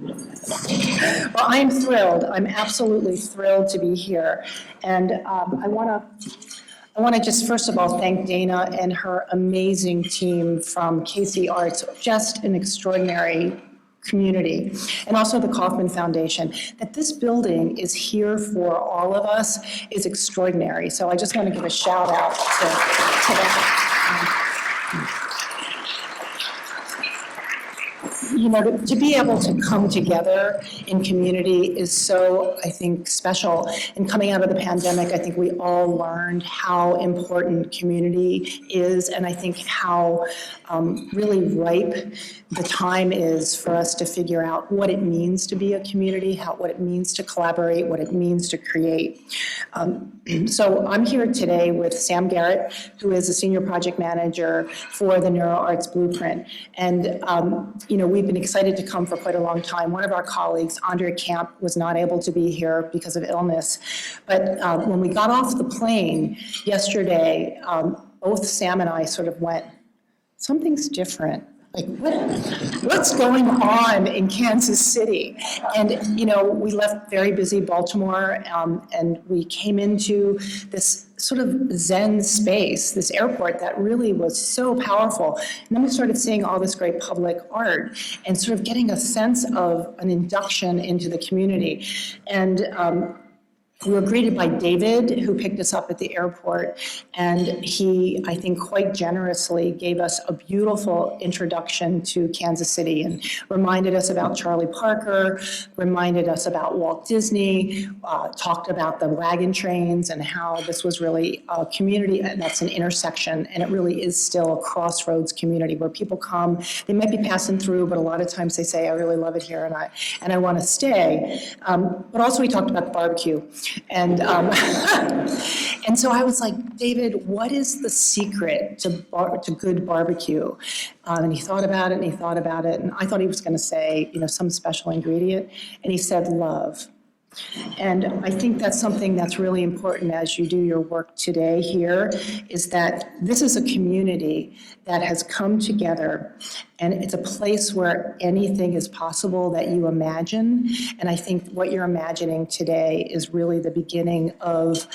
Well, I am thrilled. I'm absolutely thrilled to be here. And I want to just first of all thank Dana and her amazing team from KC Arts, just an extraordinary community, and also the Kauffman Foundation. That this building is here for all of us is extraordinary. So I just want to give a shout out to that. You know, to be able to come together in community is so, I think, special. And coming out of the pandemic, I think we all learned how important community is, and I think how really ripe the time is for us to figure out what it means to be a community, what it means to collaborate, what it means to create. So I'm here today with Sam Garrett, who is a senior project manager for the Neuro Arts Blueprint. And you know, we've been excited to come for quite a long time. One of our colleagues, Andre Camp, was not able to be here because of illness. But when we got off the plane yesterday, both Sam and I sort of went, something's different. Like, what's going on in Kansas City? And, you know, we left very busy Baltimore, and we came into this sort of Zen space, this airport that really was so powerful. And then we started seeing all this great public art and sort of getting a sense of an induction into the community. And we were greeted by David, who picked us up at the airport, and he, I think, quite generously gave us a beautiful introduction to Kansas City and reminded us about Charlie Parker, reminded us about Walt Disney, talked about the wagon trains and how this was really a community, and that's an intersection, and it really is still a crossroads community where people come, they might be passing through, but a lot of times they say, I really love it here and I want to stay. But also we talked about barbecue. And and so I was like, David, what is the secret to good barbecue? And he thought about it, and he thought about it, and I thought he was going to say, you know, some special ingredient, and he said love. And I think that's something that's really important as you do your work today here, is that this is a community that has come together, and it's a place where anything is possible that you imagine. And I think what you're imagining today is really the beginning of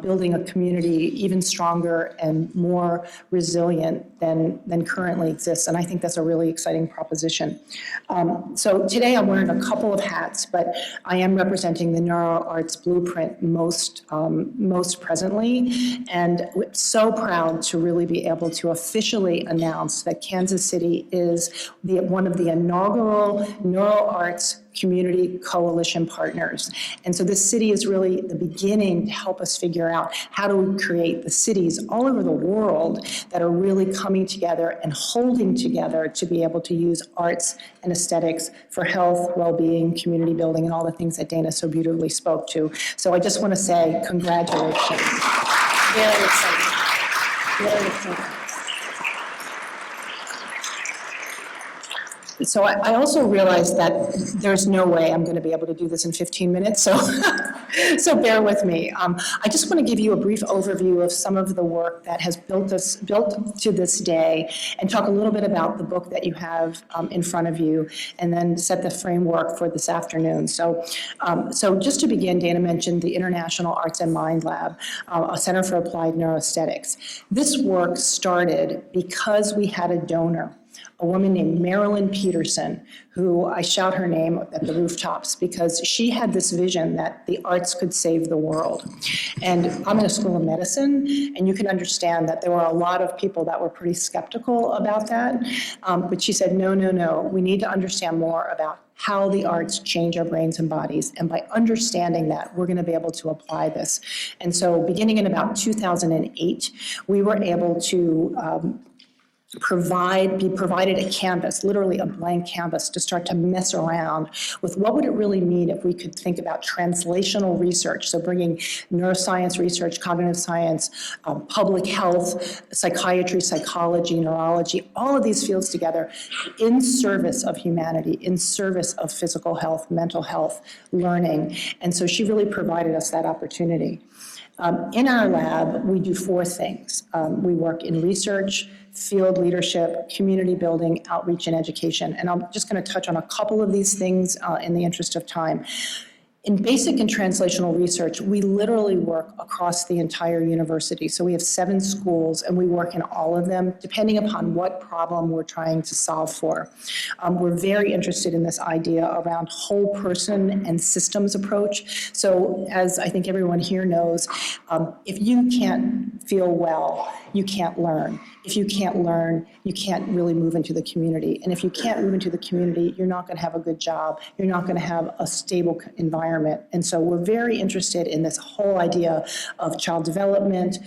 building a community even stronger and more resilient than currently exists. And I think that's a really exciting proposition. So today I'm wearing a couple of hats, but I am representing the Neuro Arts Blueprint most presently, and we're so proud to really be able to officially announce that Kansas City is one of the inaugural Neuro Arts Community Coalition partners. And so this city is really the beginning to help us figure out how do we create the cities all over the world that are really coming together and holding together to be able to use arts and aesthetics for health, well-being, community building, and all the things that Dana so beautifully spoke to. So I just want to say congratulations. Very exciting. Very exciting. So I also realized that there's no way I'm going to be able to do this in 15 minutes, so so bear with me. I just want to give you a brief overview of some of the work that has built to this day, and talk a little bit about the book that you have in front of you, and then set the framework for this afternoon. So just to begin, Dana mentioned the International Arts and Mind Lab, a Center for Applied Neuro Aesthetics. This work started because we had a donor, a woman named Marion Peterson, who I shout her name at the rooftops because she had this vision that the arts could save the world. And I'm in a school of medicine, and you can understand that there were a lot of people that were pretty skeptical about that. But she said, no, we need to understand more about how the arts change our brains and bodies. And by understanding that, we're going to be able to apply this. And so beginning in about 2008, we were able to be provided a canvas, literally a blank canvas, to start to mess around with what would it really mean if we could think about translational research, so bringing neuroscience research, cognitive science, public health, psychiatry, psychology, neurology, all of these fields together in service of humanity, in service of physical health, mental health, learning. And so she really provided us that opportunity. In our lab, we do 4 things. We work in research, field leadership, community building, outreach, and education. And I'm just going to touch on a couple of these things in the interest of time. In basic and translational research, we literally work across the entire university. So we have 7 schools, and we work in all of them, depending upon what problem we're trying to solve for. We're very interested in this idea around whole person and systems approach. So as I think everyone here knows, if you can't feel well, you can't learn. If you can't learn, you can't really move into the community. And if you can't move into the community, you're not going to have a good job. You're not going to have a stable environment. And so we're very interested in this whole idea of child development,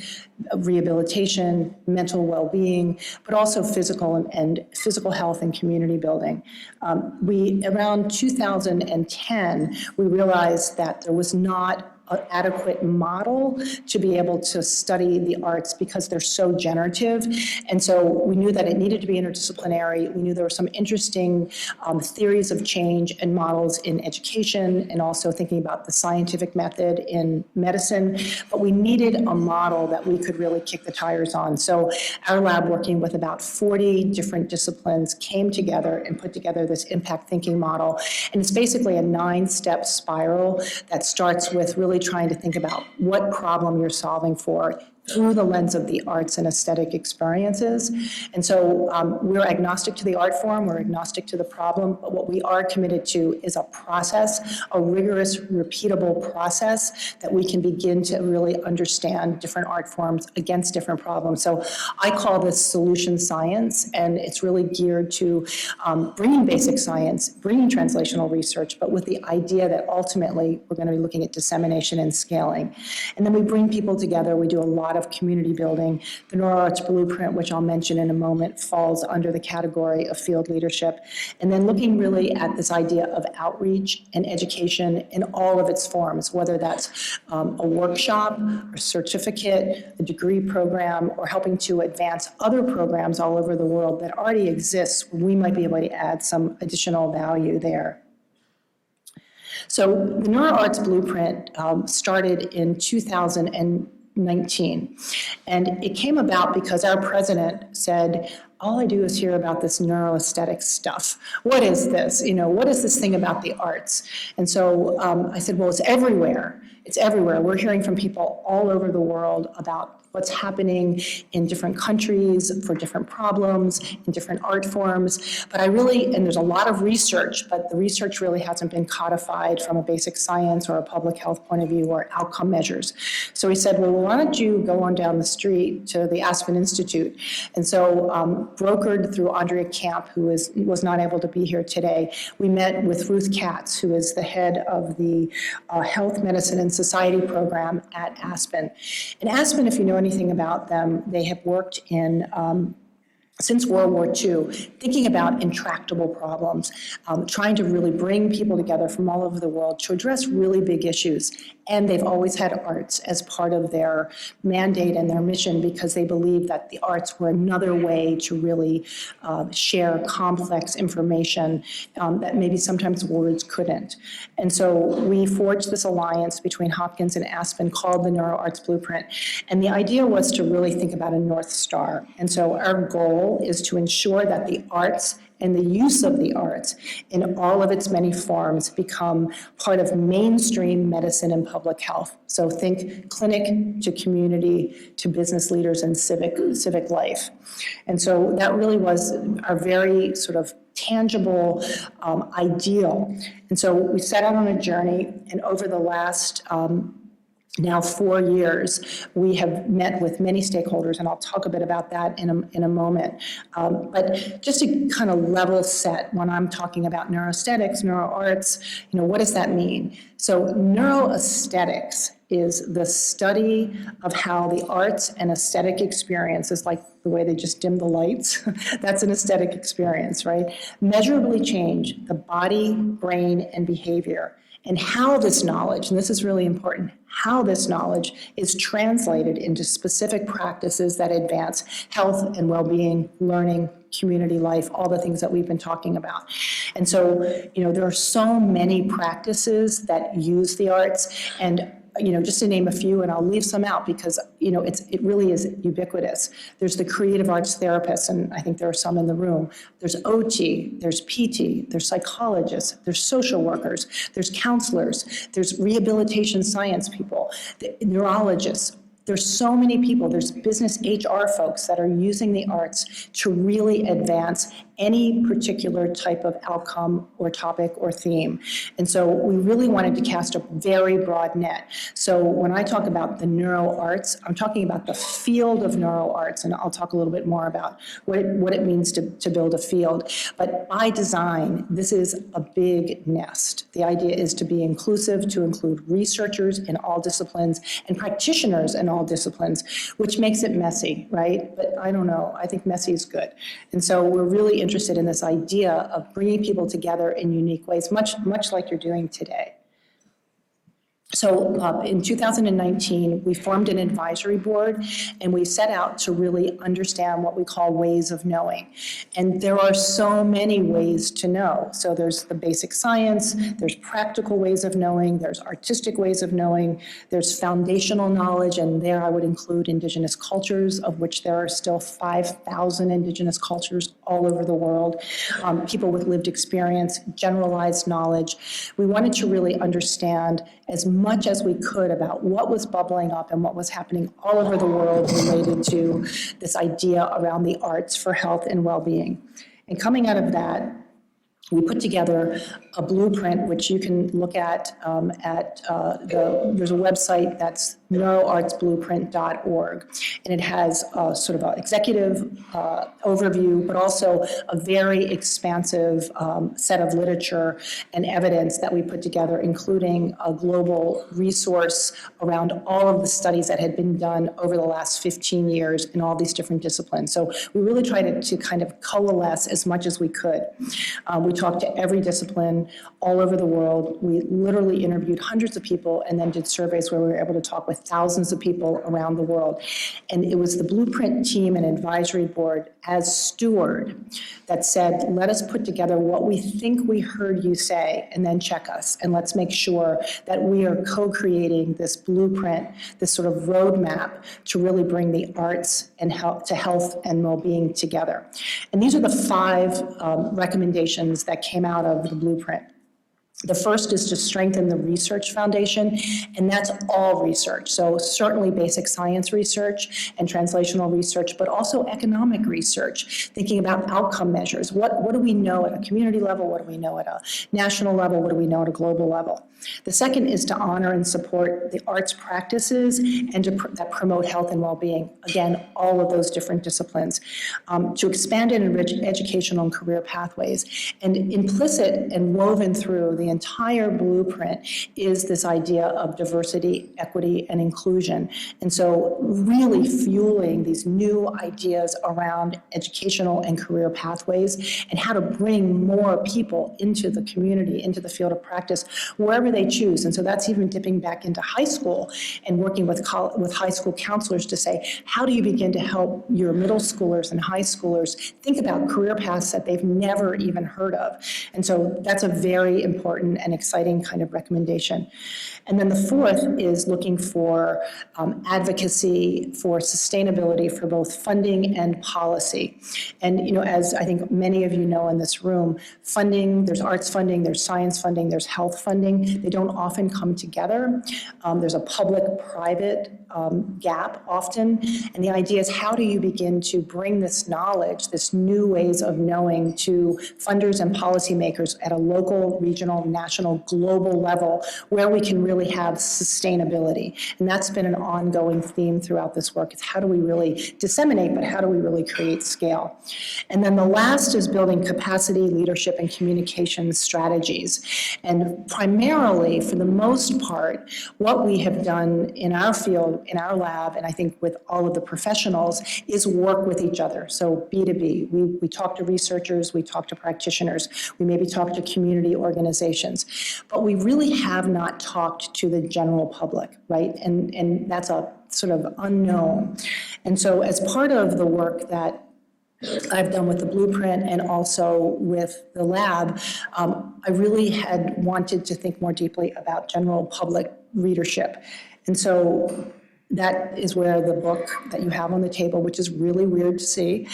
rehabilitation, mental well-being, but also physical and physical health and community building. Around 2010, we realized that there was not an adequate model to be able to study the arts because they're so generative. And so we knew that it needed to be interdisciplinary. We knew there were some interesting theories of change and models in education, and also thinking about the scientific method in medicine. But we needed a model that we could really kick the tires on. So our lab, working with about 40 different disciplines, came together and put together this impact thinking model. And it's basically a 9-step spiral that starts with really trying to think about what problem you're solving for through the lens of the arts and aesthetic experiences. And so we're agnostic to the art form, we're agnostic to the problem, but what we are committed to is a process, a rigorous, repeatable process that we can begin to really understand different art forms against different problems. So I call this solution science, and it's really geared to bringing basic science, bringing translational research, but with the idea that ultimately we're going to be looking at dissemination and scaling. And then we bring people together, we do a lot of community building. The Neuro Arts Blueprint, which I'll mention in a moment, falls under the category of field leadership. And then looking really at this idea of outreach and education in all of its forms, whether that's a workshop, a certificate, a degree program, or helping to advance other programs all over the world that already exist, we might be able to add some additional value there. So the Neuro Arts Blueprint started in 2019, and it came about because our president said, all I do is hear about this neuro aesthetics stuff. What is this? What is this thing about the arts? And so I said, well, it's everywhere. It's everywhere. We're hearing from people all over the world about what's happening in different countries for different problems, in different art forms. But and there's a lot of research, but the research really hasn't been codified from a basic science or a public health point of view or outcome measures. So we said, well, why don't you go on down the street to the Aspen Institute? And so brokered through Andrea Camp, who was not able to be here today, we met with Ruth Katz, who is the head of the Health, Medicine, and Society program at Aspen. And Aspen, if you know anything about them, they have worked in since World War II, thinking about intractable problems, trying to really bring people together from all over the world to address really big issues. And they've always had arts as part of their mandate and their mission because they believe that the arts were another way to really share complex information that maybe sometimes words couldn't. And so we forged this alliance between Hopkins and Aspen called the Neuro Arts Blueprint. And the idea was to really think about a North Star. And so our goal is to ensure that the arts and the use of the arts in all of its many forms become part of mainstream medicine and public health. So think clinic to community to business leaders and civic life. And so that really was our very sort of tangible ideal. And so we set out on a journey, and over the last now 4 years, we have met with many stakeholders, and I'll talk a bit about that in a moment. But just to kind of level set, when I'm talking about neuroaesthetics, neuroarts, what does that mean? So neuroaesthetics is the study of how the arts and aesthetic experiences, like the way they just dim the lights, that's an aesthetic experience, right? Measurably change the body, brain, and behavior. And how this knowledge, and this is really important, how this knowledge is translated into specific practices that advance health and well-being, learning, community life, all the things that we've been talking about. And so, there are so many practices that use the arts, and just to name a few, and I'll leave some out because, it really is ubiquitous. There's the creative arts therapists, and I think there are some in the room. There's OT, there's PT, there's psychologists, there's social workers, there's counselors, there's rehabilitation science people, neurologists. There's so many people. There's business HR folks that are using the arts to really advance any particular type of outcome or topic or theme. And so we really wanted to cast a very broad net. So when I talk about the neuro arts, I'm talking about the field of neuro arts, and I'll talk a little bit more about what it means to build a field. But by design, this is a big nest. The idea is to be inclusive, to include researchers in all disciplines and practitioners in all disciplines, which makes it messy, right? But I don't know, I think messy is good. And so we're really interested in this idea of bringing people together in unique ways, much like you're doing today. So in 2019, we formed an advisory board, and we set out to really understand what we call ways of knowing. And there are so many ways to know. So there's the basic science, there's practical ways of knowing, there's artistic ways of knowing, there's foundational knowledge, and there I would include indigenous cultures, of which there are still 5,000 indigenous cultures all over the world, people with lived experience, generalized knowledge. We wanted to really understand as much as we could about what was bubbling up and what was happening all over the world related to this idea around the arts for health and well-being. And coming out of that, we put together a blueprint, which you can look at there's a website that's neuroartsblueprint.org, and it has sort of an executive overview, but also a very expansive set of literature and evidence that we put together, including a global resource around all of the studies that had been done over the last 15 years in all these different disciplines. So we really tried to kind of coalesce as much as we could. We talked to every discipline all over the world. We literally interviewed hundreds of people and then did surveys where we were able to talk with thousands of people around the world. And it was the Blueprint team and advisory board as steward that said, let us put together what we think we heard you say and then check us. And let's make sure that we are co-creating this blueprint, this sort of roadmap to really bring the arts and health and well-being together. And these are the 5 recommendations that came out of the blueprint. The first is to strengthen the research foundation, and that's all research. So certainly basic science research and translational research, but also economic research, thinking about outcome measures. What do we know at a community level? What do we know at a national level? What do we know at a global level? The second is to honor and support the arts practices and that promote health and well-being. Again, all of those different disciplines. To expand and enrich educational and career pathways. And implicit and woven through the entire blueprint is this idea of diversity, equity, and inclusion. And so really fueling these new ideas around educational and career pathways and how to bring more people into the community, into the field of practice, wherever they choose. And so that's even dipping back into high school and working with high school counselors to say, how do you begin to help your middle schoolers and high schoolers think about career paths that they've never even heard of? And so that's a very important and exciting kind of recommendation. And then the fourth is looking for advocacy for sustainability for both funding and policy. And as I think many of you know in this room, funding, there's arts funding, there's science funding, there's health funding. They don't often come together. There's a public-private gap often. And the idea is, how do you begin to bring this knowledge, this new ways of knowing, to funders and policymakers at a local, regional, national, global level where we can really have sustainability? And that's been an ongoing theme throughout this work. It's how do we really disseminate, but how do we really create scale? And then the last is building capacity, leadership, and communication strategies. And primarily, for the most part, what we have done in our field, in our lab, and I think with all of the professionals, is work with each other. So B2B, we talk to researchers, we talk to practitioners, we maybe talk to community organizations, but we really have not talked to the general public, right? And that's a sort of unknown. And so as part of the work that I've done with the blueprint and also with the lab, I really had wanted to think more deeply about general public readership. And so that is where the book that you have on the table, which is really weird to see,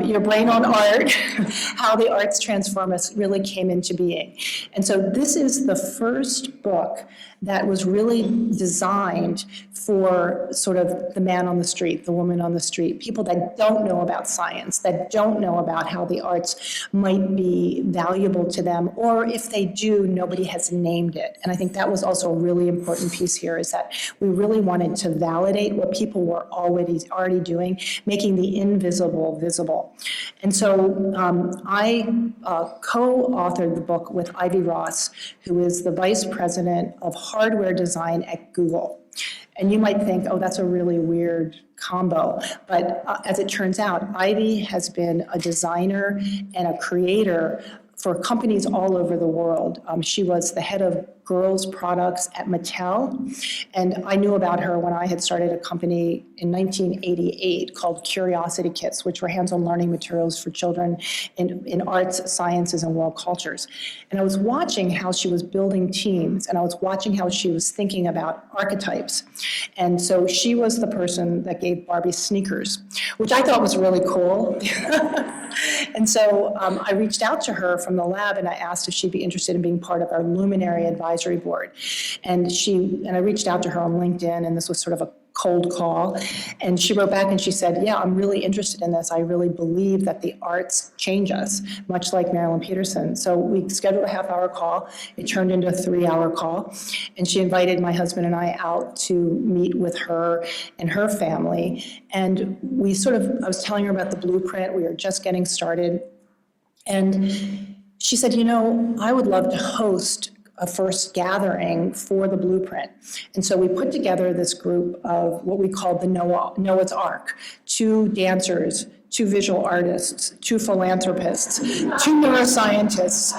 Your Brain on Art, How the Arts Transform Us, really came into being. And so this is the first book that was really designed for sort of the man on the street, the woman on the street, people that don't know about science, that don't know about how the arts might be valuable to them, or if they do, nobody has named it. And I think that was also a really important piece here, is that we really wanted to validate what people were already doing, making the invisible visible. And so I co-authored the book with Ivy Ross, who is the vice president of hardware design at Google. And you might think, oh, that's a really weird combo. But as it turns out, Ivy has been a designer and a creator for companies all over the world. She was the head of girls products at Mattel. And I knew about her when I had started a company in 1988 called Curiosity Kits, which were hands-on learning materials for children in arts, sciences, and world cultures. And I was watching how she was building teams, and I was watching how she was thinking about archetypes. And so she was the person that gave Barbie sneakers, which I thought was really cool. And so I reached out to her from the lab, and I asked if she'd be interested in being part of our Luminary Advisory Board. And I reached out to her on LinkedIn, and this was sort of a cold call. And she wrote back and she said, yeah, I'm really interested in this. I really believe that the arts change us, much like Marilyn Peterson. So we scheduled a half-hour call. It turned into a 3-hour call. And she invited my husband and I out to meet with her and her family. And I was telling her about the blueprint. We were just getting started. And she said, I would love to host a first gathering for the blueprint. And so we put together this group of what we called the Noah's Ark, 2 dancers, 2 visual artists, 2 philanthropists, 2 neuroscientists,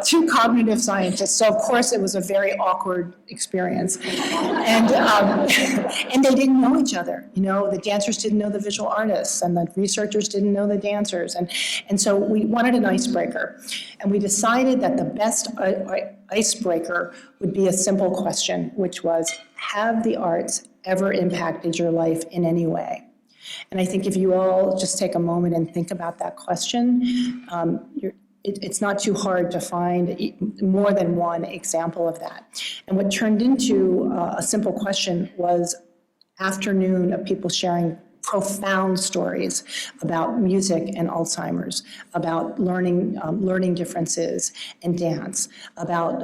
2 cognitive scientists. So of course it was a very awkward experience. And they didn't know each other. The dancers didn't know the visual artists, and the researchers didn't know the dancers. And so we wanted an icebreaker. And we decided that the best icebreaker would be a simple question, which was, have the arts ever impacted your life in any way? And I think if you all just take a moment and think about that question, it's not too hard to find more than one example of that. And what turned into a simple question was afternoon of people sharing profound stories about music and Alzheimer's, about learning differences and dance, about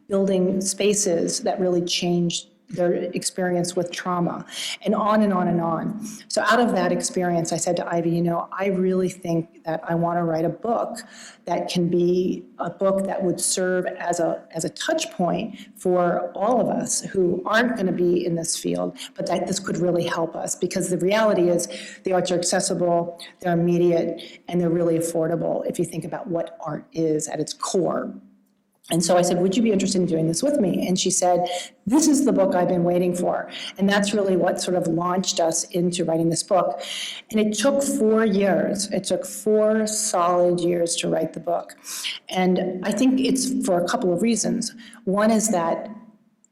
building spaces that really changed their experience with trauma, and on and on and on. So out of that experience, I said to Ivy, I really think that I want to write a book that can be a book that would serve as a touch point for all of us who aren't going to be in this field, but that this could really help us, because the reality is the arts are accessible, they're immediate, and they're really affordable if you think about what art is at its core. And so I said, would you be interested in doing this with me? And she said, this is the book I've been waiting for. And that's really what sort of launched us into writing this book. And it took 4 years. It took 4 solid years to write the book. And I think it's for a couple of reasons. One is that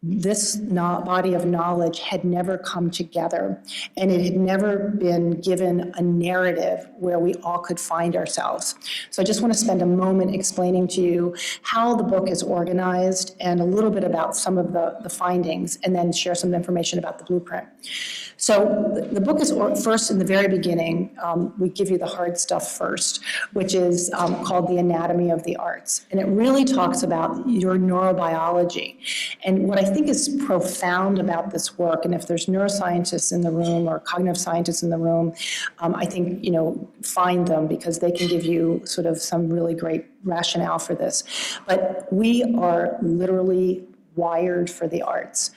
this body of knowledge had never come together, and it had never been given a narrative where we all could find ourselves. So I just want to spend a moment explaining to you how the book is organized and a little bit about some of the findings, and then share some information about the blueprint. So the book is first, in the very beginning, we give you the hard stuff first, which is called The Anatomy of the Arts. And it really talks about your neurobiology. And what I think is profound about this work, and if there's neuroscientists in the room or cognitive scientists in the room, I think, find them, because they can give you sort of some really great rationale for this. But we are literally wired for the arts.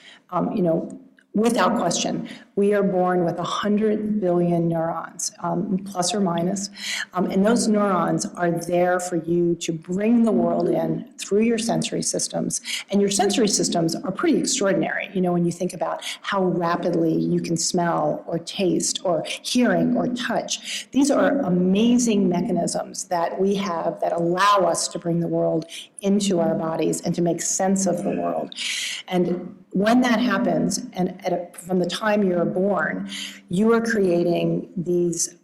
Without question, we are born with 100 billion neurons, plus or minus, and those neurons are there for you to bring the world in through your sensory systems. And your sensory systems are pretty extraordinary, when you think about how rapidly you can smell or taste or hearing or touch. These are amazing mechanisms that we have that allow us to bring the world into our bodies and to make sense of the world. And When that happens, and from the time you're born, you are creating these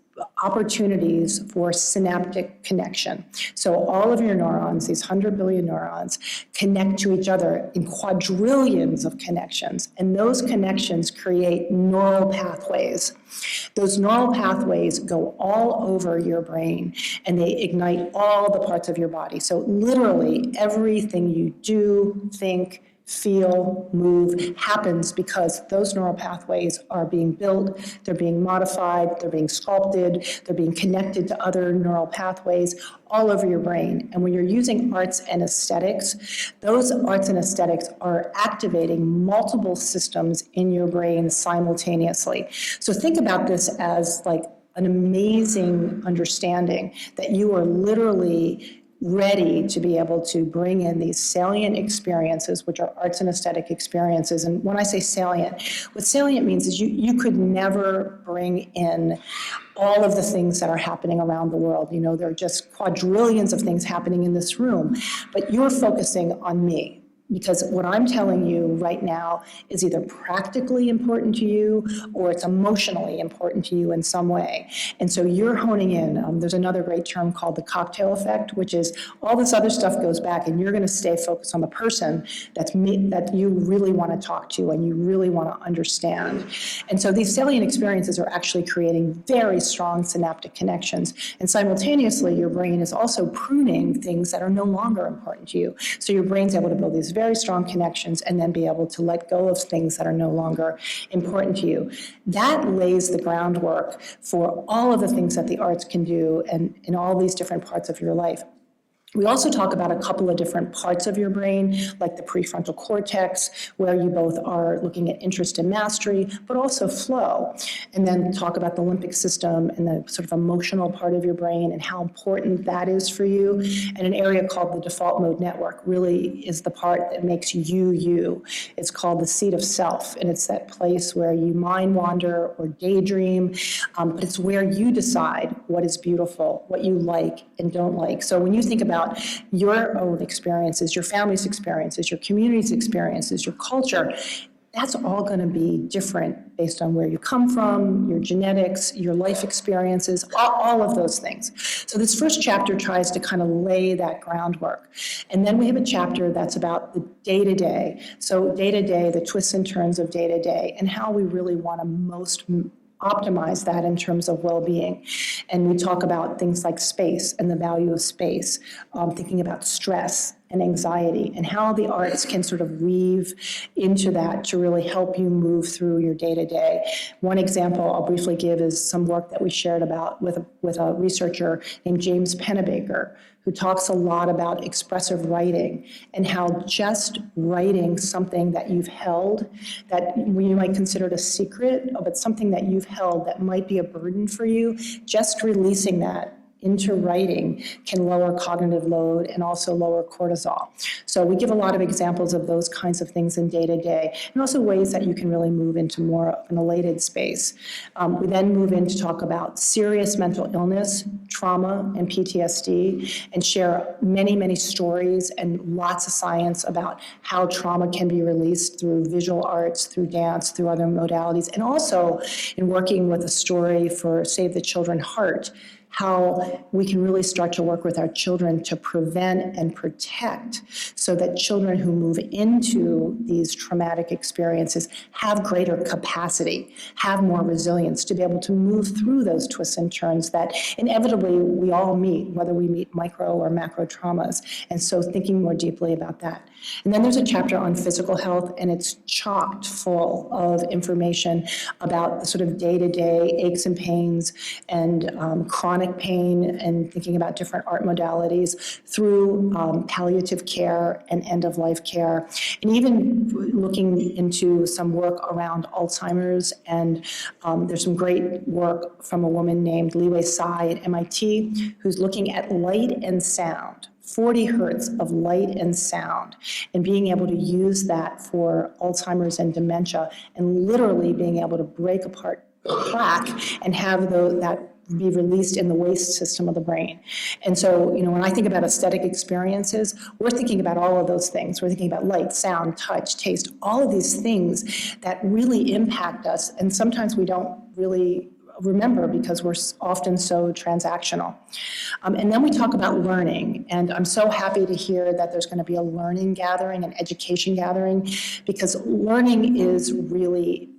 opportunities for synaptic connection. So all of your neurons, these 100 billion neurons, connect to each other in quadrillions of connections, and those connections create neural pathways. Those neural pathways go all over your brain, and they ignite all the parts of your body. So literally everything you do, think, feel, move happens because those neural pathways are being built, they're being modified, they're being sculpted, they're being connected to other neural pathways all over your brain. And when you're using arts and aesthetics, those arts and aesthetics are activating multiple systems in your brain simultaneously. So think about this as like an amazing understanding that you are literally ready to be able to bring in these salient experiences, which are arts and aesthetic experiences. And when I say salient, what salient means is you could never bring in all of the things that are happening around the world. You know, there are just quadrillions of things happening in this room, but you're focusing on me. Because what I'm telling you right now is either practically important to you or it's emotionally important to you in some way. And so you're honing in. There's another great term called the cocktail effect, which is all this other stuff goes back and you're going to stay focused on the person that you really want to talk to and you really want to understand. And so these salient experiences are actually creating very strong synaptic connections. And simultaneously, your brain is also pruning things that are no longer important to you. So your brain's able to build these very strong connections and then be able to let go of things that are no longer important to you. That lays the groundwork for all of the things that the arts can do and in all these different parts of your life. We also talk about a couple of different parts of your brain, like the prefrontal cortex, where you both are looking at interest and mastery, but also flow. And then talk about the limbic system and the sort of emotional part of your brain and how important that is for you. And an area called the default mode network really is the part that makes you, you. It's called the seat of self, and it's that place where you mind wander or daydream, but it's where you decide what is beautiful, what you like and don't like. So when you think about your own experiences, your family's experiences, your community's experiences, your culture, that's all going to be different based on where you come from, your genetics, your life experiences, all of those things. So this first chapter tries to kind of lay that groundwork. And then we have a chapter that's about the day-to-day. So day-to-day, the twists and turns of day-to-day, and how we really want to most optimize that in terms of well-being. And we talk about things like space and the value of space, thinking about stress and anxiety and how the arts can sort of weave into that to really help you move through your day-to-day. One example I'll briefly give is some work that we shared about with a researcher named James Pennebaker, who talks a lot about expressive writing and how just writing something that you've held, that you might consider it a secret, but something that you've held that might be a burden for you, just releasing that into writing can lower cognitive load and also lower cortisol. So we give a lot of examples of those kinds of things in day-to-day, and also ways that you can really move into more of an elated space. We then move in to talk about serious mental illness, trauma, and PTSD, and share many, many stories and lots of science about how trauma can be released through visual arts, through dance, through other modalities, and also in working with a story for Save the Children Heart, how we can really start to work with our children to prevent and protect so that children who move into these traumatic experiences have greater capacity, have more resilience to be able to move through those twists and turns that inevitably we all meet, whether we meet micro or macro traumas. And so thinking more deeply about that. And then there's a chapter on physical health, and it's chocked full of information about the sort of day-to-day aches and pains and chronic pain, and thinking about different art modalities through palliative care and end-of-life care, and even looking into some work around Alzheimer's. And there's some great work from a woman named Liwei Tsai at MIT, who's looking at light and sound, 40 hertz of light and sound, and being able to use that for Alzheimer's and dementia, and literally being able to break apart plaque and have that be released in the waste system of the brain. And so, when I think about aesthetic experiences, we're thinking about all of those things. We're thinking about light, sound, touch, taste, all of these things that really impact us, and sometimes we don't really remember because we're often so transactional. And then we talk about learning, and I'm so happy to hear that there's going to be a learning gathering, an education gathering, because learning is really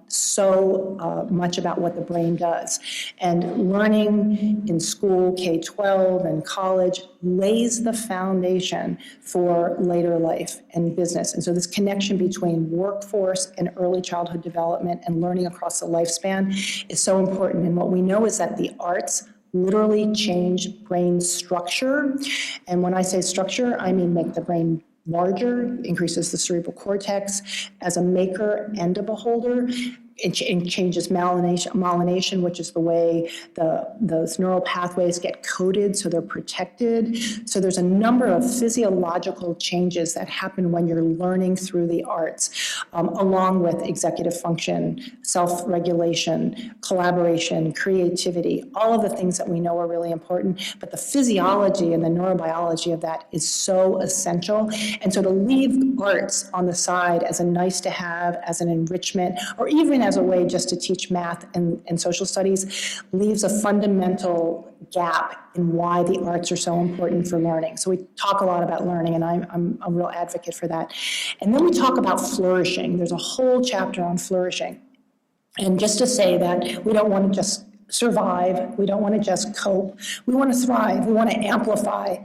so much about what the brain does. And learning in school, K-12 and college, lays the foundation for later life and business. And so this connection between workforce and early childhood development and learning across the lifespan is so important. And what we know is that the arts literally change brain structure. And when I say structure, I mean make the brain larger, increases the cerebral cortex as a maker and a beholder. It changes myelination, which is the way those neural pathways get coded so they're protected. So there's a number of physiological changes that happen when you're learning through the arts, along with executive function, self-regulation, collaboration, creativity, all of the things that we know are really important. But the physiology and the neurobiology of that is so essential. And so to leave arts on the side as a nice to have, as an enrichment, or even as a way just to teach math and social studies leaves a fundamental gap in why the arts are so important for learning. So we talk a lot about learning, and I'm a real advocate for that. And then we talk about flourishing. There's a whole chapter on flourishing. And just to say that we don't want to just survive, we don't want to just cope, we want to thrive, we want to amplify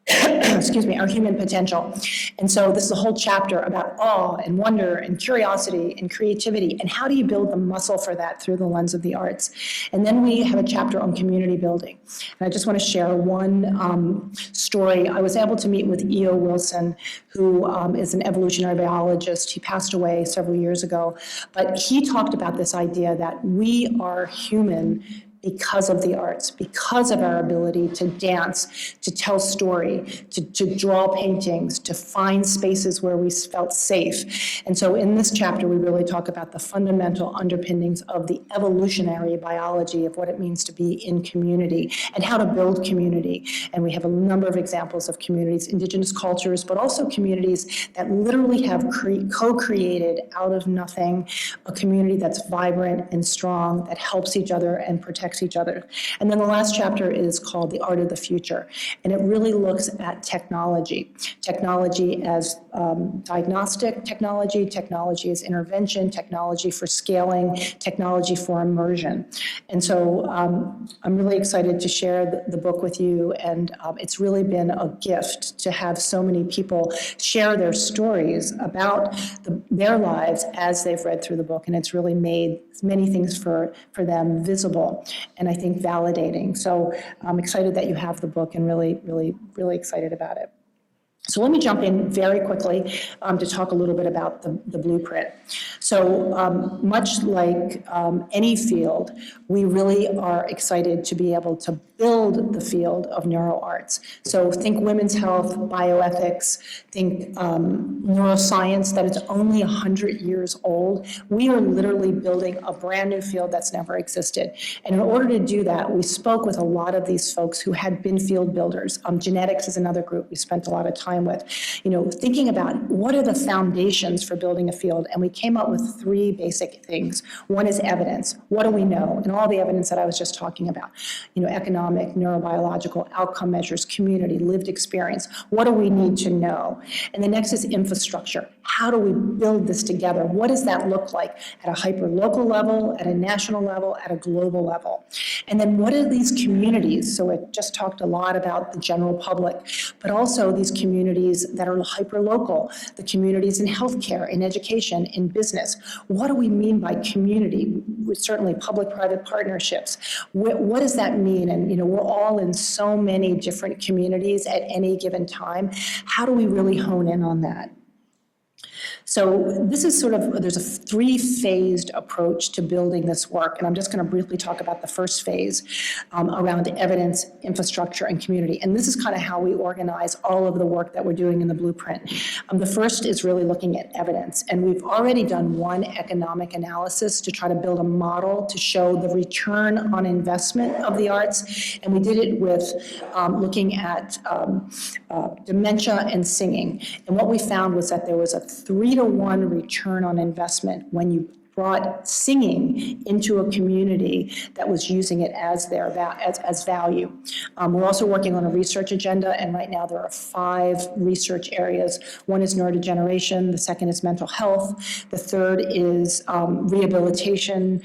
excuse me, our human potential. And so this is a whole chapter about awe and wonder and curiosity and creativity, and how do you build the muscle for that through the lens of the arts. And then we have a chapter on community building. And I just want to share one story. I was able to meet with E.O. Wilson, who is an evolutionary biologist. He passed away several years ago, but he talked about this idea that we are human because of the arts, because of our ability to dance, to tell story, to draw paintings, to find spaces where we felt safe. And so in this chapter, we really talk about the fundamental underpinnings of the evolutionary biology of what it means to be in community and how to build community. And we have a number of examples of communities, indigenous cultures, but also communities that literally have co-created out of nothing a community that's vibrant and strong, that helps each other and protects each other. And then the last chapter is called The Art of the Future, and it really looks at technology. Technology as diagnostic technology, technology as intervention, technology for scaling, technology for immersion. And so I'm really excited to share the book with you, and it's really been a gift to have so many people share their stories about their lives as they've read through the book, and it's really made many things for them visible and I think validating. So I'm excited that you have the book and really, really, really excited about it. So let me jump in very quickly to talk a little bit about the blueprint. So much like any field, we really are excited to be able to build the field of neuro arts. So think women's health, bioethics, think neuroscience that is only 100 years old. We are literally building a brand new field that's never existed. And in order to do that, we spoke with a lot of these folks who had been field builders. Genetics is another group we spent a lot of time with, thinking about what are the foundations for building a field. And we came up with three basic things. One is evidence. What do we know? And all the evidence that I was just talking about, economic, neurobiological, outcome measures, community, lived experience. What do we need to know? And the next is infrastructure. How do we build this together? What does that look like at a hyper-local level, at a national level, at a global level? And then what are these communities? So it just talked a lot about the general public, but also these communities that are hyper-local, the communities in healthcare, in education, in business. What do we mean by community? Certainly public-private partnerships. What does that mean? And we're all in so many different communities at any given time. How do we really hone in on that? So this is sort of, there's a three-phased approach to building this work, and I'm just going to briefly talk about the first phase around evidence, infrastructure, and community. And this is kind of how we organize all of the work that we're doing in the blueprint. The first is really looking at evidence, and we've already done one economic analysis to try to build a model to show the return on investment of the arts, and we did it with looking at dementia and singing. And what we found was that there was a 3-to-1 return on investment when you brought singing into a community that was using it as their as value. We're also working on a research agenda, and right now there are 5 research areas. One is neurodegeneration, the second is mental health, the third is rehabilitation,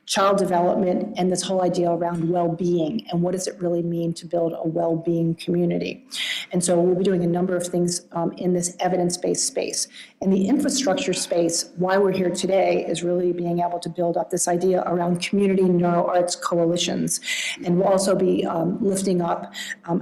child development, and this whole idea around well-being, and what does it really mean to build a well-being community. And so we'll be doing a number of things in this evidence-based space. In the infrastructure space, why we're here today is really being able to build up this idea around community neuro arts coalitions. And we'll also be lifting up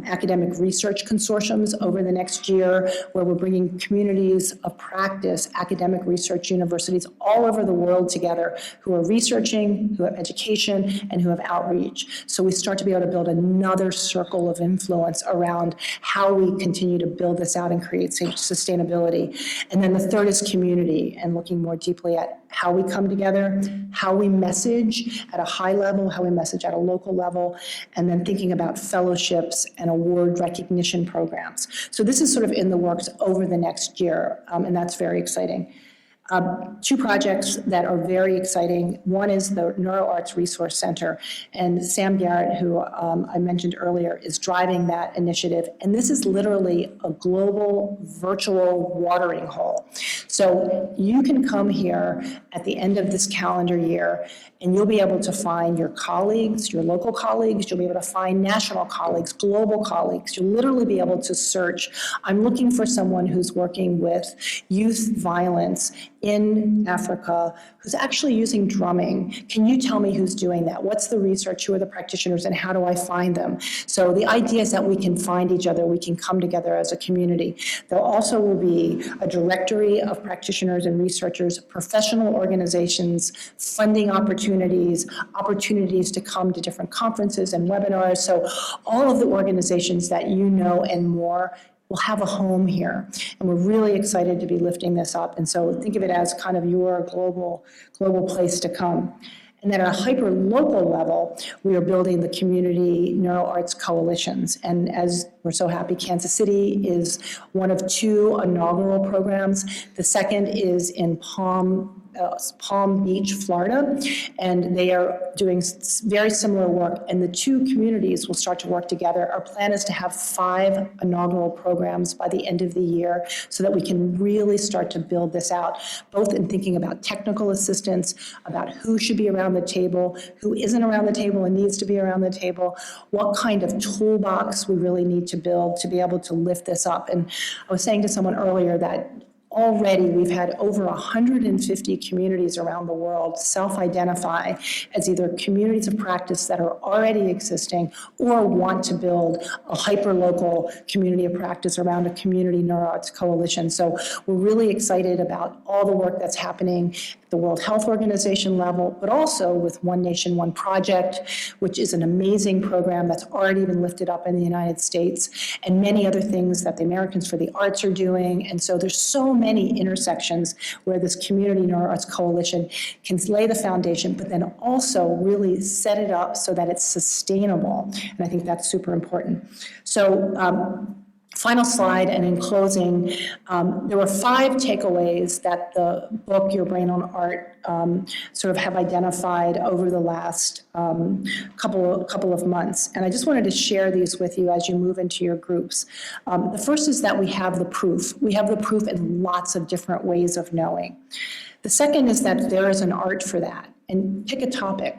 academic research consortiums over the next year, where we're bringing communities of practice, academic research universities all over the world together who are researching, who have education, and who have outreach. So we start to be able to build another circle of influence around how we continue to build this out and create sustainability. And then the third is community, and looking more deeply at how we come together, how we message at a high level, how we message at a local level, and then thinking about fellowships and award recognition programs. So this is sort of in the works over the next year, and that's very exciting. 2 projects that are very exciting. One is the Neuro Arts Resource Center, and Sam Garrett, who I mentioned earlier, is driving that initiative. And this is literally a global virtual watering hole. So you can come here at the end of this calendar year, and you'll be able to find your colleagues, your local colleagues, you'll be able to find national colleagues, global colleagues. You'll literally be able to search, I'm looking for someone who's working with youth violence in Africa, who's actually using drumming. Can you tell me who's doing that? What's the research? Who are the practitioners, and how do I find them? So the idea is that we can find each other, we can come together as a community. There also will be a directory of practitioners and researchers, professional organizations, funding opportunities to come to different conferences and webinars. So all of the organizations that you know and more will have a home here. And we're really excited to be lifting this up. And so think of it as kind of your global place to come. And then at a hyper-local level, we are building the community neuro arts coalitions. And as we're so happy, Kansas City is one of 2 inaugural programs. The second is in Palm Beach, Florida, and they are doing very similar work, and the 2 communities will start to work together. Our plan is to have 5 inaugural programs by the end of the year so that we can really start to build this out, both in thinking about technical assistance, about who should be around the table, who isn't around the table and needs to be around the table, what kind of toolbox we really need to build to be able to lift this up. And I was saying to someone earlier that already we've had over 150 communities around the world self-identify as either communities of practice that are already existing or want to build a hyper-local community of practice around a community neuro arts coalition. So we're really excited about all the work that's happening at the World Health Organization level, but also with One Nation, One Project, which is an amazing program that's already been lifted up in the United States, and many other things that the Americans for the Arts are doing. And so there's so many intersections where this community neuro arts coalition can lay the foundation, but then also really set it up so that it's sustainable. And I think that's super important. So final slide, and in closing, there were 5 takeaways that the book, Your Brain on Art, sort of have identified over the last couple of months. And I just wanted to share these with you as you move into your groups. The first is that we have the proof. We have the proof in lots of different ways of knowing. The second is that there is an art for that. And pick a topic.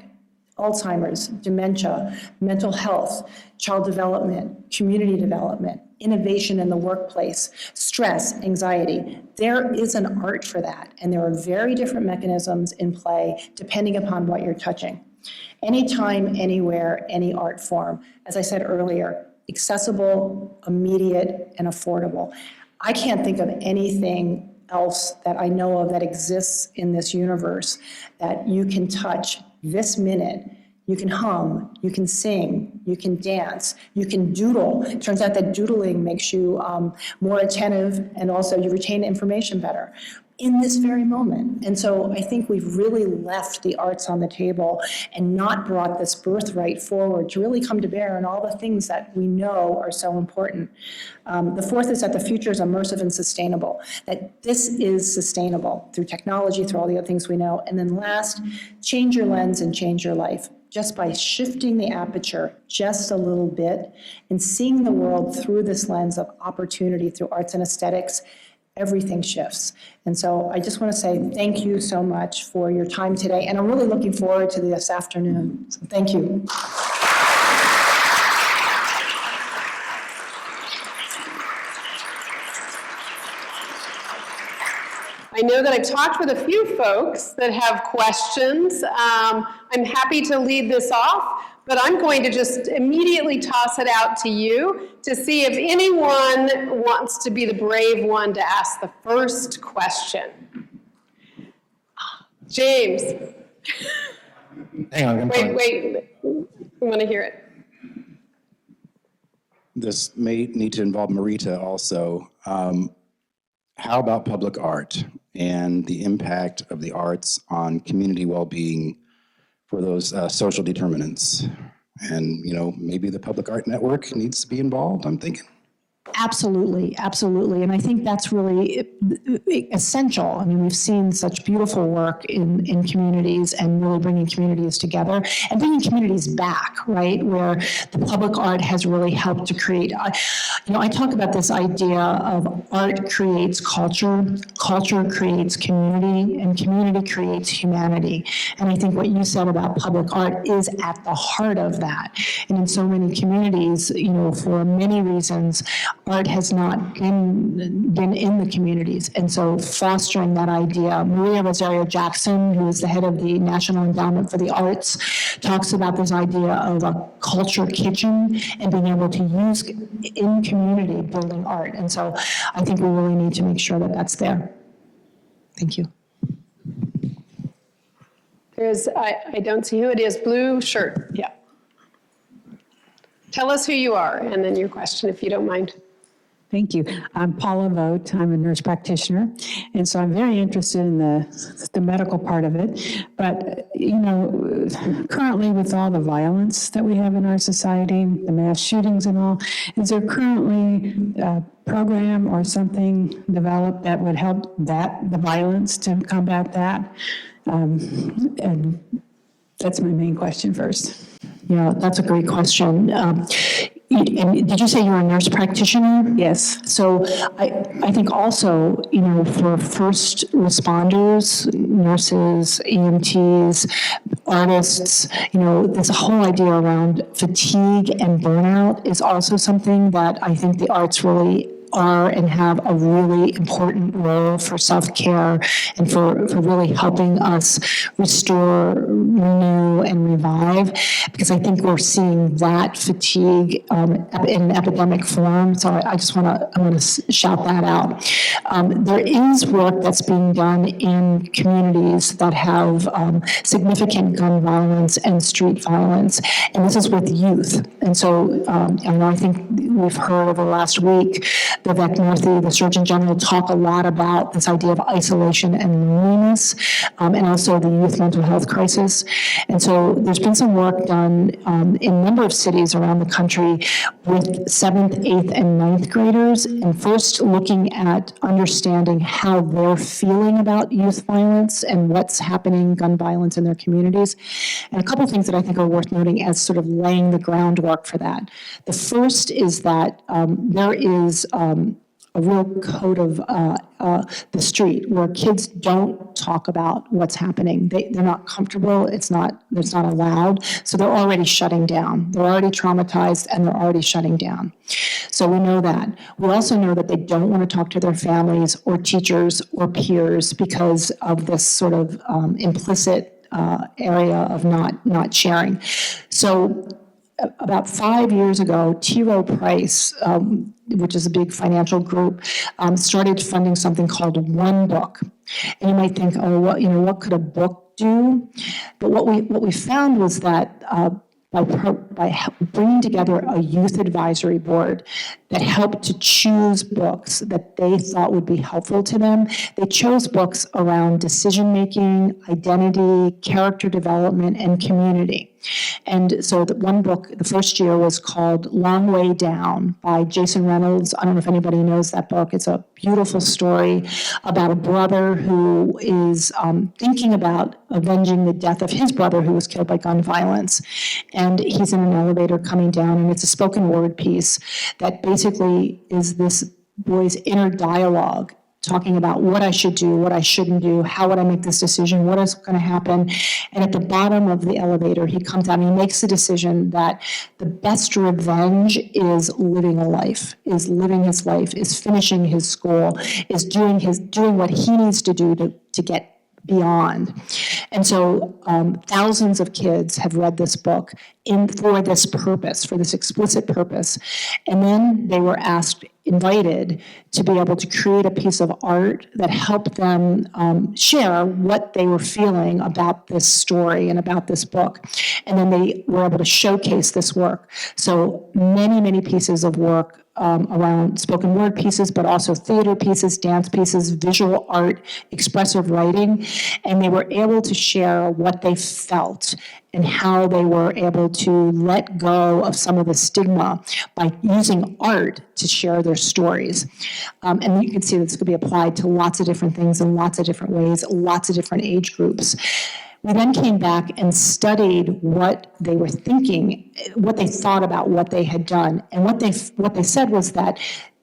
Alzheimer's, dementia, mental health, child development, community development, innovation in the workplace, stress, anxiety. There is an art for that, and there are very different mechanisms in play depending upon what you're touching. Anytime, anywhere, any art form. As I said earlier, accessible, immediate, and affordable. I can't think of anything else that I know of that exists in this universe that you can touch this minute. You can hum, you can sing, you can dance, you can doodle. It turns out that doodling makes you more attentive, and also you retain information better in this very moment. And so I think we've really left the arts on the table and not brought this birthright forward to really come to bear on all the things that we know are so important. The fourth is that the future is immersive and sustainable, that this is sustainable through technology, through all the other things we know. And then last, change your lens and change your life. Just by shifting the aperture just a little bit and seeing the world through this lens of opportunity through arts and aesthetics, everything shifts. And so I just want to say thank you so much for your time today. And I'm really looking forward to this afternoon. So thank you. I know that I've talked with a few folks that have questions. I'm happy to lead this off, but I'm going to just immediately toss it out to you to see if anyone wants to be the brave one to ask the first question. James. Hang on. Wait. I want to hear it. This may need to involve Marita also. How about public art and the impact of the arts on community well-being for those social determinants? And, you know, maybe the Public Art Network needs to be involved, I'm thinking. Absolutely, absolutely. And I think that's really essential. I mean, we've seen such beautiful work in communities and really bringing communities together and bringing communities back, right, where the public art has really helped to create. I talk about this idea of art creates culture, culture creates community, and community creates humanity. And I think what you said about public art is at the heart of that. And in so many communities, you know, for many reasons, art has not been in the communities. And so fostering that idea, Maria Rosario Jackson, who is the head of the National Endowment for the Arts, talks about this idea of a culture kitchen and being able to use in community building art. And so I think we really need to make sure that that's there. Thank you. There's, I don't see who it is, blue shirt, yeah. Tell us who you are and then your question, if you don't mind. Thank you. I'm Paula Vogt. I'm a nurse practitioner, and so I'm very interested in the medical part of it. But, you know, currently with all the violence that we have in our society, the mass shootings and all, is there currently a program or something developed that would help the violence to combat that? And that's my main question first. Yeah, that's a great question. And did you say you're a nurse practitioner? Yes. So I think also, you know, for first responders, nurses, EMTs, artists, you know, this whole idea around fatigue and burnout is also something that I think the arts really are and have a really important role for self-care and for really helping us restore, renew, and revive, because I think we're seeing that fatigue in epidemic form. So I want to shout that out. There is work that's being done in communities that have significant gun violence and street violence, and this is with youth. And so I think we've heard over the last week Vivek Murthy, the Surgeon General, talk a lot about this idea of isolation and loneliness, and also the youth mental health crisis. And so there's been some work done in a number of cities around the country with 7th, 8th, and 9th graders, and first looking at understanding how they're feeling about youth violence and what's happening, gun violence in their communities. And a couple of things that I think are worth noting as sort of laying the groundwork for that. The first is that there is a real code of the street where kids don't talk about what's happening. They're not comfortable, it's not allowed, so they're already shutting down. They're already traumatized and they're already shutting down. So we know that. We also know that they don't want to talk to their families or teachers or peers because of this sort of implicit area of not sharing. So about 5 years ago, T. Rowe Price, which is a big financial group, started funding something called One Book. And you might think, oh, what could a book do? But what we found was that by bringing together a youth advisory board that helped to choose books that they thought would be helpful to them. They chose books around decision-making, identity, character development, and community. And so the one book, the first year, was called Long Way Down by Jason Reynolds. I don't know if anybody knows that book. It's a beautiful story about a brother who is thinking about avenging the death of his brother who was killed by gun violence. And he's in an elevator coming down, and it's a spoken word piece that basically is this boy's inner dialogue, talking about what I should do, what I shouldn't do, how would I make this decision, what is going to happen. And at the bottom of the elevator, he comes out and he makes the decision that the best revenge is living a life, is living his life, is finishing his school, is doing what he needs to do to get beyond. And so thousands of kids have read this book for this purpose, for this explicit purpose. And then they were invited to be able to create a piece of art that helped them share what they were feeling about this story and about this book. And then they were able to showcase this work. So many, many pieces of work around spoken word pieces, but also theater pieces, dance pieces, visual art, expressive writing, and they were able to share what they felt and how they were able to let go of some of the stigma by using art to share their stories. And you can see this could be applied to lots of different things in lots of different ways, lots of different age groups. We then came back and studied what they were thinking, what they thought about what they had done. And what they said was that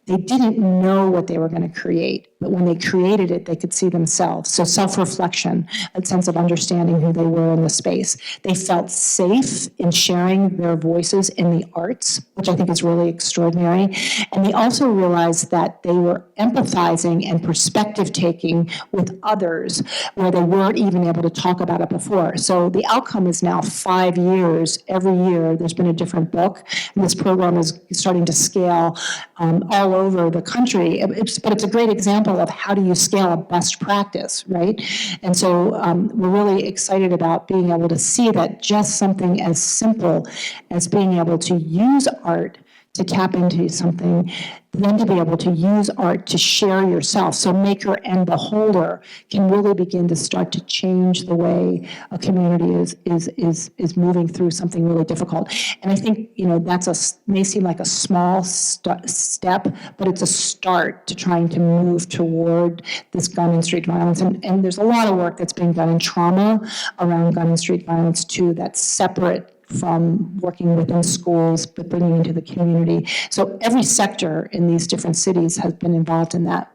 they didn't know what they were going to create, but when they created it, they could see themselves. So self-reflection, a sense of understanding who they were in the space. They felt safe in sharing their voices in the arts, which I think is really extraordinary. And they also realized that they were empathizing and perspective taking with others where they weren't even able to talk about it before. So the outcome is now 5 years. Every year, there's been a different book. And this program is starting to scale all over the country. But it's a great example of how do you scale a best practice, right? And so we're really excited about being able to see that just something as simple as being able to use art to tap into something, then to be able to use art to share yourself. So maker and beholder can really begin to start to change the way a community is moving through something really difficult. And I think, that's may seem like a small step, but it's a start to trying to move toward this gun and street violence. And there's a lot of work that's being done in trauma around gun and street violence too, that's separate from working within schools, but bringing into the community. So every sector in these different cities has been involved in that.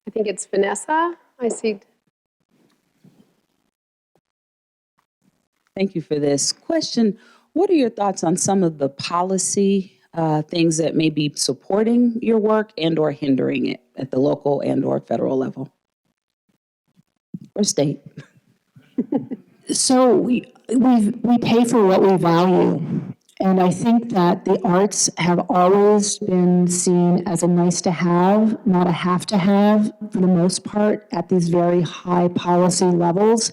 I think it's Vanessa. I see. Thank you for this question. What are your thoughts on some of the policy things that may be supporting your work and or hindering it at the local and or federal level or state? So we pay for what we value. And I think that the arts have always been seen as a nice to have, not a have to have for the most part at these very high policy levels.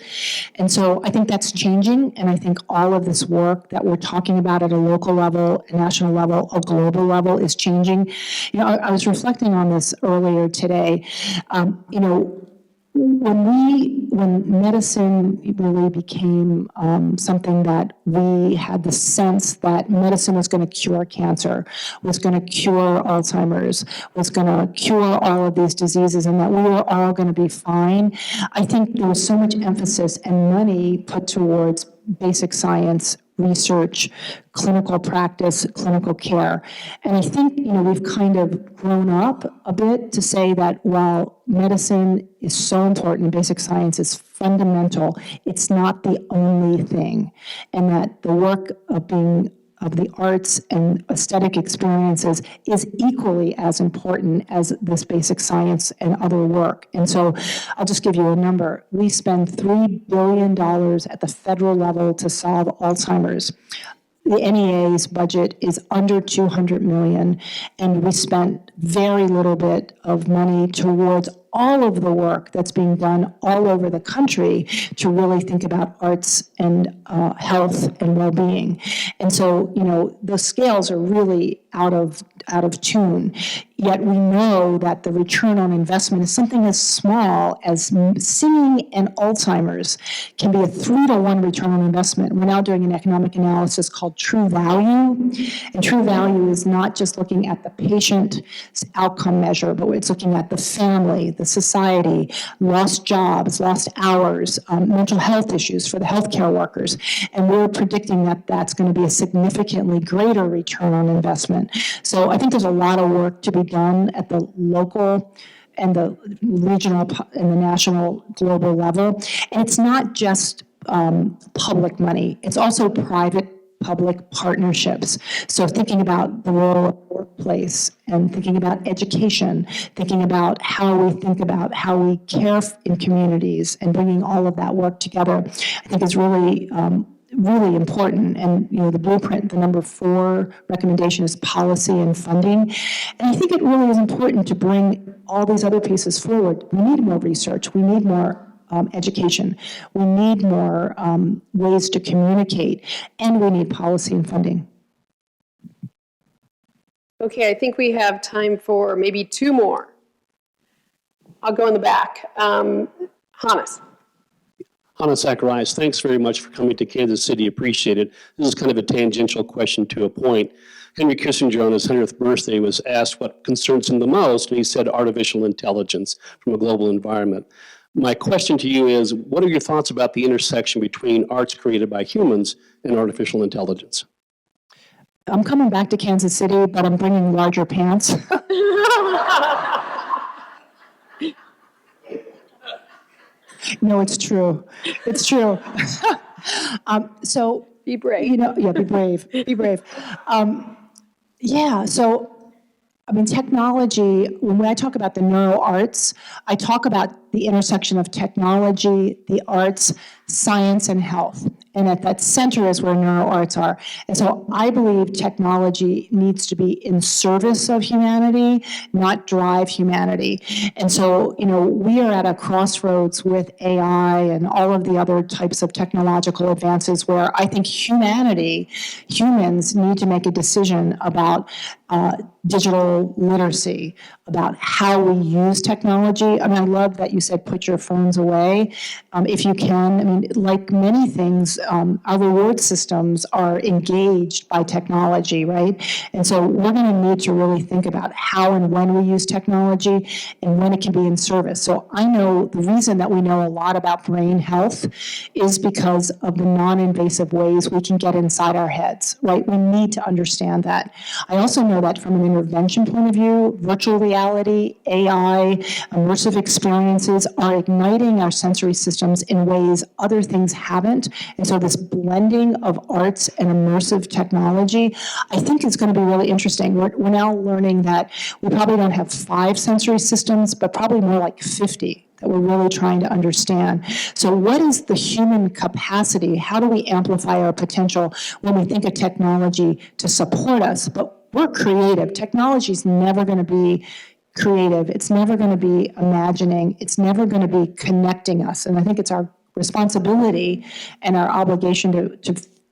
And so I think that's changing. And I think all of this work that we're talking about at a local level, a national level, a global level is changing. I was reflecting on this earlier today. When medicine really became something that we had the sense that medicine was going to cure cancer, was going to cure Alzheimer's, was going to cure all of these diseases, and that we were all going to be fine, I think there was so much emphasis and money put towards basic science, research, clinical practice, clinical care. And I think, we've kind of grown up a bit to say that while medicine is so important and basic science is fundamental, it's not the only thing. And that the work of being of the arts and aesthetic experiences is equally as important as this basic science and other work. And so I'll just give you a number. We spend $3 billion at the federal level to solve Alzheimer's. The NEA's budget is under 200 million, and we spent very little bit of money towards all of the work that's being done all over the country to really think about arts and health and well-being. And so, you know, the scales are really out of tune. Yet we know that the return on investment is something as small as singing and Alzheimer's can be a 3-to-1 return on investment. We're now doing an economic analysis called true value. And true value is not just looking at the patient's outcome measure, but it's looking at the family, the society, lost jobs, lost hours, mental health issues for the healthcare workers. And we're predicting that that's going to be a significantly greater return on investment. So I think there's a lot of work to be done at the local and the regional and the national global level. And it's not just public money, it's also private public partnerships. So thinking about the role of the workplace and thinking about education, thinking about how we think about how we care in communities and bringing all of that work together, I think is really really important. And, you know, the blueprint, the number 4 recommendation is policy and funding. And I think it really is important to bring all these other pieces forward. We need more research. We need more education. We need more ways to communicate, and we need policy and funding. Okay, I think we have time for maybe 2 more. I'll go in the back. Hannes. Hannes Zacharias, thanks very much for coming to Kansas City. Appreciate it. This is kind of a tangential question to a point. Henry Kissinger on his 100th birthday was asked what concerns him the most, and he said artificial intelligence from a global environment. My question to you is, what are your thoughts about the intersection between arts created by humans and artificial intelligence? I'm coming back to Kansas City, but I'm bringing larger pants. No, it's true. It's true. So Be brave. You know, yeah, be brave. Be brave. Yeah. So, I mean, technology. When I talk about the neuro arts, I talk about the intersection of technology, the arts, science, and health. And at that center is where neuro arts are. And so I believe technology needs to be in service of humanity, not drive humanity. And so, you know, we are at a crossroads with AI and all of the other types of technological advances where I think humans need to make a decision about digital literacy, about how we use technology. I mean, I love that you said put your phones away if you can. I mean, like many things, our reward systems are engaged by technology, right? And so we're going to need to really think about how and when we use technology and when it can be in service. So I know the reason that we know a lot about brain health is because of the non-invasive ways we can get inside our heads, right? We need to understand that. I also know that from an intervention point of view, virtual reality, AI, immersive experiences are igniting our sensory systems in ways other things haven't. And so this blending of arts and immersive technology, I think is going to be really interesting. We're now learning that we probably don't have 5 sensory systems, but probably more like 50 that we're really trying to understand. So what is the human capacity? How do we amplify our potential when we think of technology to support us? But we're creative. Technology is never going to be creative. It's never going to be imagining. It's never going to be connecting us. And I think it's our responsibility and our obligation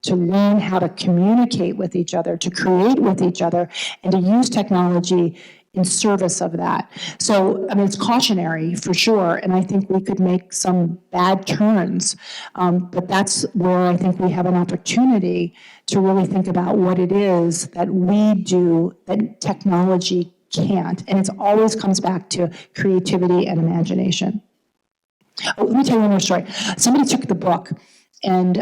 to learn how to communicate with each other, to create with each other, and to use technology in service of that. So, I mean, it's cautionary for sure, and I think we could make some bad turns, but that's where I think we have an opportunity to really think about what it is that we do that technology can't. And it always comes back to creativity and imagination. Oh, let me tell you one more story. Somebody took the book and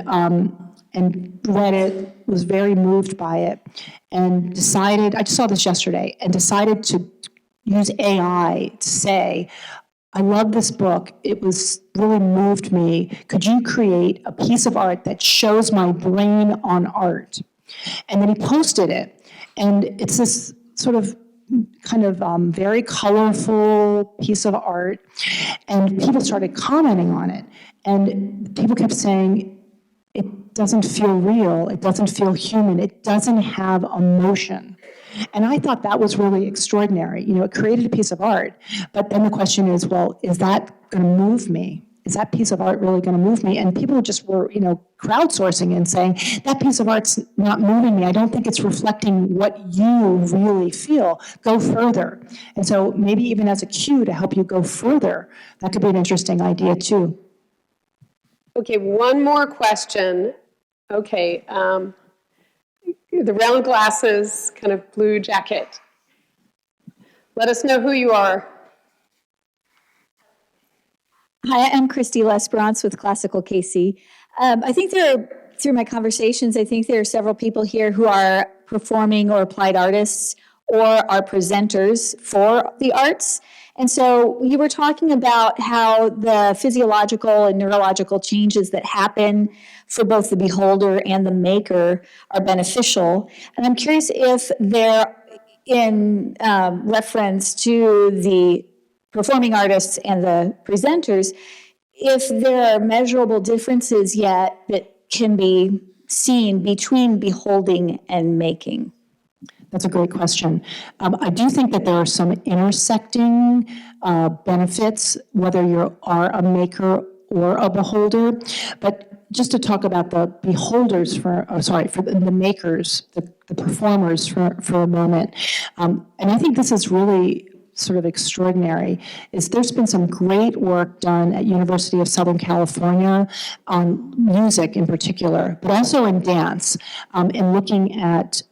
read it, was very moved by it, and decided, I just saw this yesterday, and decided to use AI to say, I love this book. It was really moved me. Could you create a piece of art that shows my brain on art? And then he posted it. And it's this sort of kind of very colorful piece of art. And people started commenting on it. And people kept saying, it doesn't feel real, it doesn't feel human, it doesn't have emotion. And I thought that was really extraordinary. You know, it created a piece of art, but then the question is, well, is that going to move me? Is that piece of art really going to move me? And people just were, you know, crowdsourcing and saying, that piece of art's not moving me. I don't think it's reflecting what you really feel. Go further. And so maybe even as a cue to help you go further, that could be an interesting idea too. Okay, one more question. Okay, the round glasses, kind of blue jacket. Let us know who you are. Hi, I'm Christy Lesperance with Classical KC. I think through my conversations, I think there are several people here who are performing or applied artists or are presenters for the arts. And so you were talking about how the physiological and neurological changes that happen for both the beholder and the maker are beneficial. And I'm curious if they're in reference to the performing artists and the presenters, if there are measurable differences yet that can be seen between beholding and making. That's a great question. I do think that there are some intersecting benefits, whether you are a maker or a beholder. But just to talk about the beholders for the makers, the performers for a moment. And I think this is really sort of extraordinary, is there's been some great work done at University of Southern California on music in particular, but also in dance, in looking at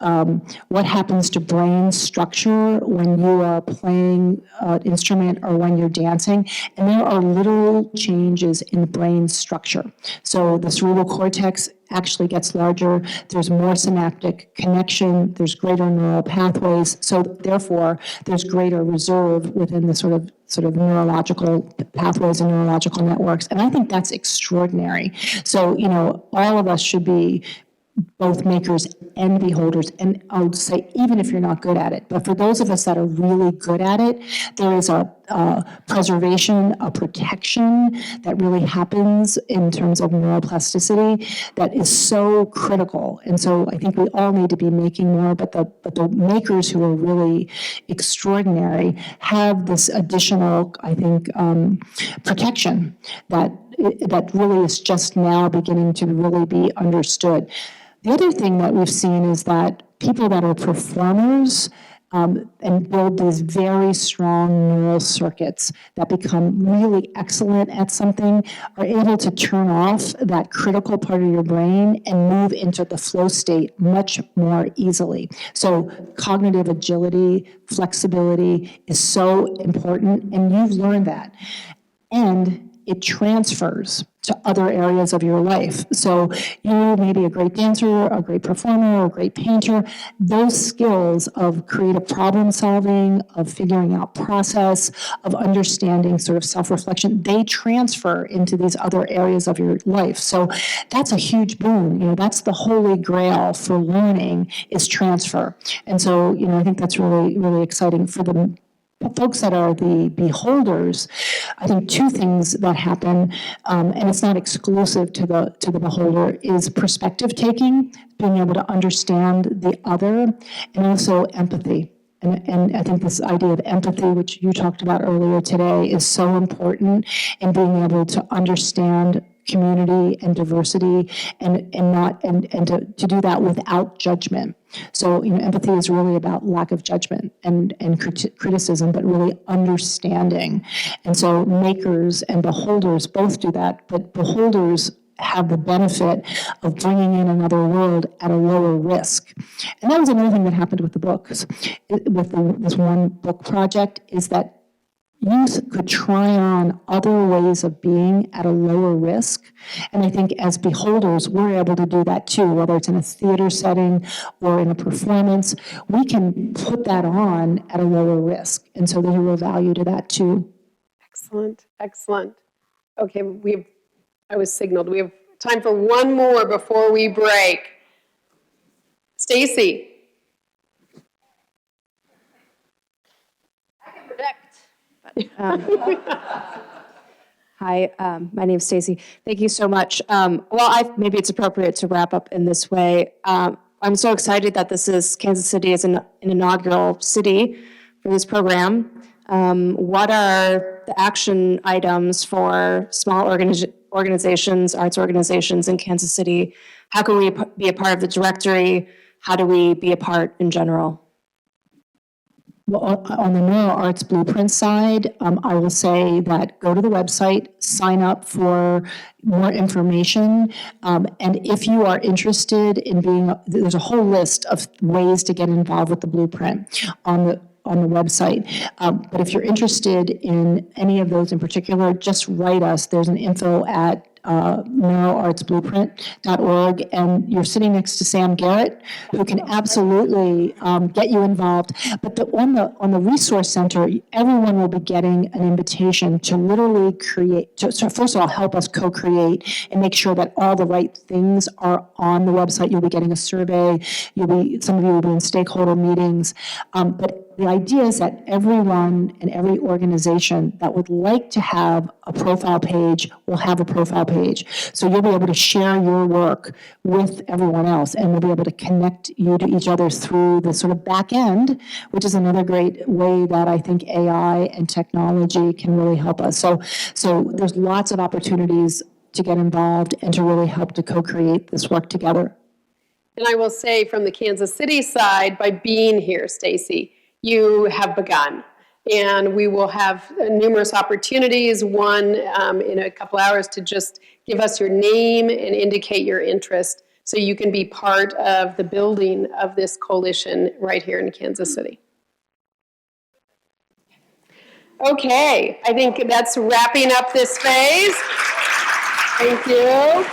what happens to brain structure when you are playing an instrument or when you're dancing, and there are literal changes in brain structure. So the cerebral cortex actually gets larger, there's more synaptic connection, there's greater neural pathways, so therefore there's greater reserve within the sort of neurological pathways and neurological networks. And I think that's extraordinary. So, you know, all of us should be both makers and beholders, and I would say even if you're not good at it, but for those of us that are really good at it, there is a preservation, a protection that really happens in terms of neuroplasticity that is so critical. And so I think we all need to be making more, but the makers who are really extraordinary have this additional, I think, protection that really is just now beginning to really be understood. The other thing that we've seen is that people that are performers and build these very strong neural circuits that become really excellent at something are able to turn off that critical part of your brain and move into the flow state much more easily. So cognitive agility, flexibility is so important, and you've learned that. And it transfers to other areas of your life. So you may be a great dancer, a great performer, or a great painter. Those skills of creative problem solving, of figuring out process, of understanding sort of self-reflection, they transfer into these other areas of your life. So that's a huge boon. You know, that's the holy grail for learning, is transfer. And so, you know, I think that's really, really exciting for the folks that are the beholders. I think two things that happen, and it's not exclusive to the beholder, is perspective taking, being able to understand the other, and also empathy. And I think this idea of empathy, which you talked about earlier today, is so important in being able to understand community and diversity and to do that without judgment. So, you know, empathy is really about lack of judgment and criticism, but really understanding. And so makers and beholders both do that, but beholders have the benefit of bringing in another world at a lower risk. And that was another thing that happened with the books, with this one book project, is that youth could try on other ways of being at a lower risk. And I think as beholders, we're able to do that too, whether it's in a theater setting or in a performance. We can put that on at a lower risk. And so there's a real value to that too. Excellent, excellent. Okay, I was signaled. We have time for one more before we break. Stacy. Hi, my name's Stacy. Thank you so much. Maybe it's appropriate to wrap up in this way. I'm so excited that Kansas City is an inaugural city for this program. What are the action items for small organizations, arts organizations in Kansas City? How can we be a part of the directory? How do we be a part in general? Well, on the Neuro Arts Blueprint side, I will say that go to the website, sign up for more information. And if you are interested in there's a whole list of ways to get involved with the blueprint on the website. But if you're interested in any of those in particular, just write us. There's an info at neuroartsblueprint.org, and you're sitting next to Sam Garrett, who can absolutely get you involved. But on the resource center, everyone will be getting an invitation to literally create. So first of all, help us co-create and make sure that all the right things are on the website. You'll be getting a survey. Some of you will be in stakeholder meetings. But the idea is that everyone and every organization that would like to have a profile page will have a profile page. So you'll be able to share your work with everyone else, and we'll be able to connect you to each other through the sort of back end, which is another great way that I think AI and technology can really help us. So there's lots of opportunities to get involved and to really help to co-create this work together. And I will say from the Kansas City side, by being here, Stacy, you have begun. And we will have numerous opportunities, one in a couple hours, to just give us your name and indicate your interest so you can be part of the building of this coalition right here in Kansas City. Okay, I think that's wrapping up this phase. Thank you.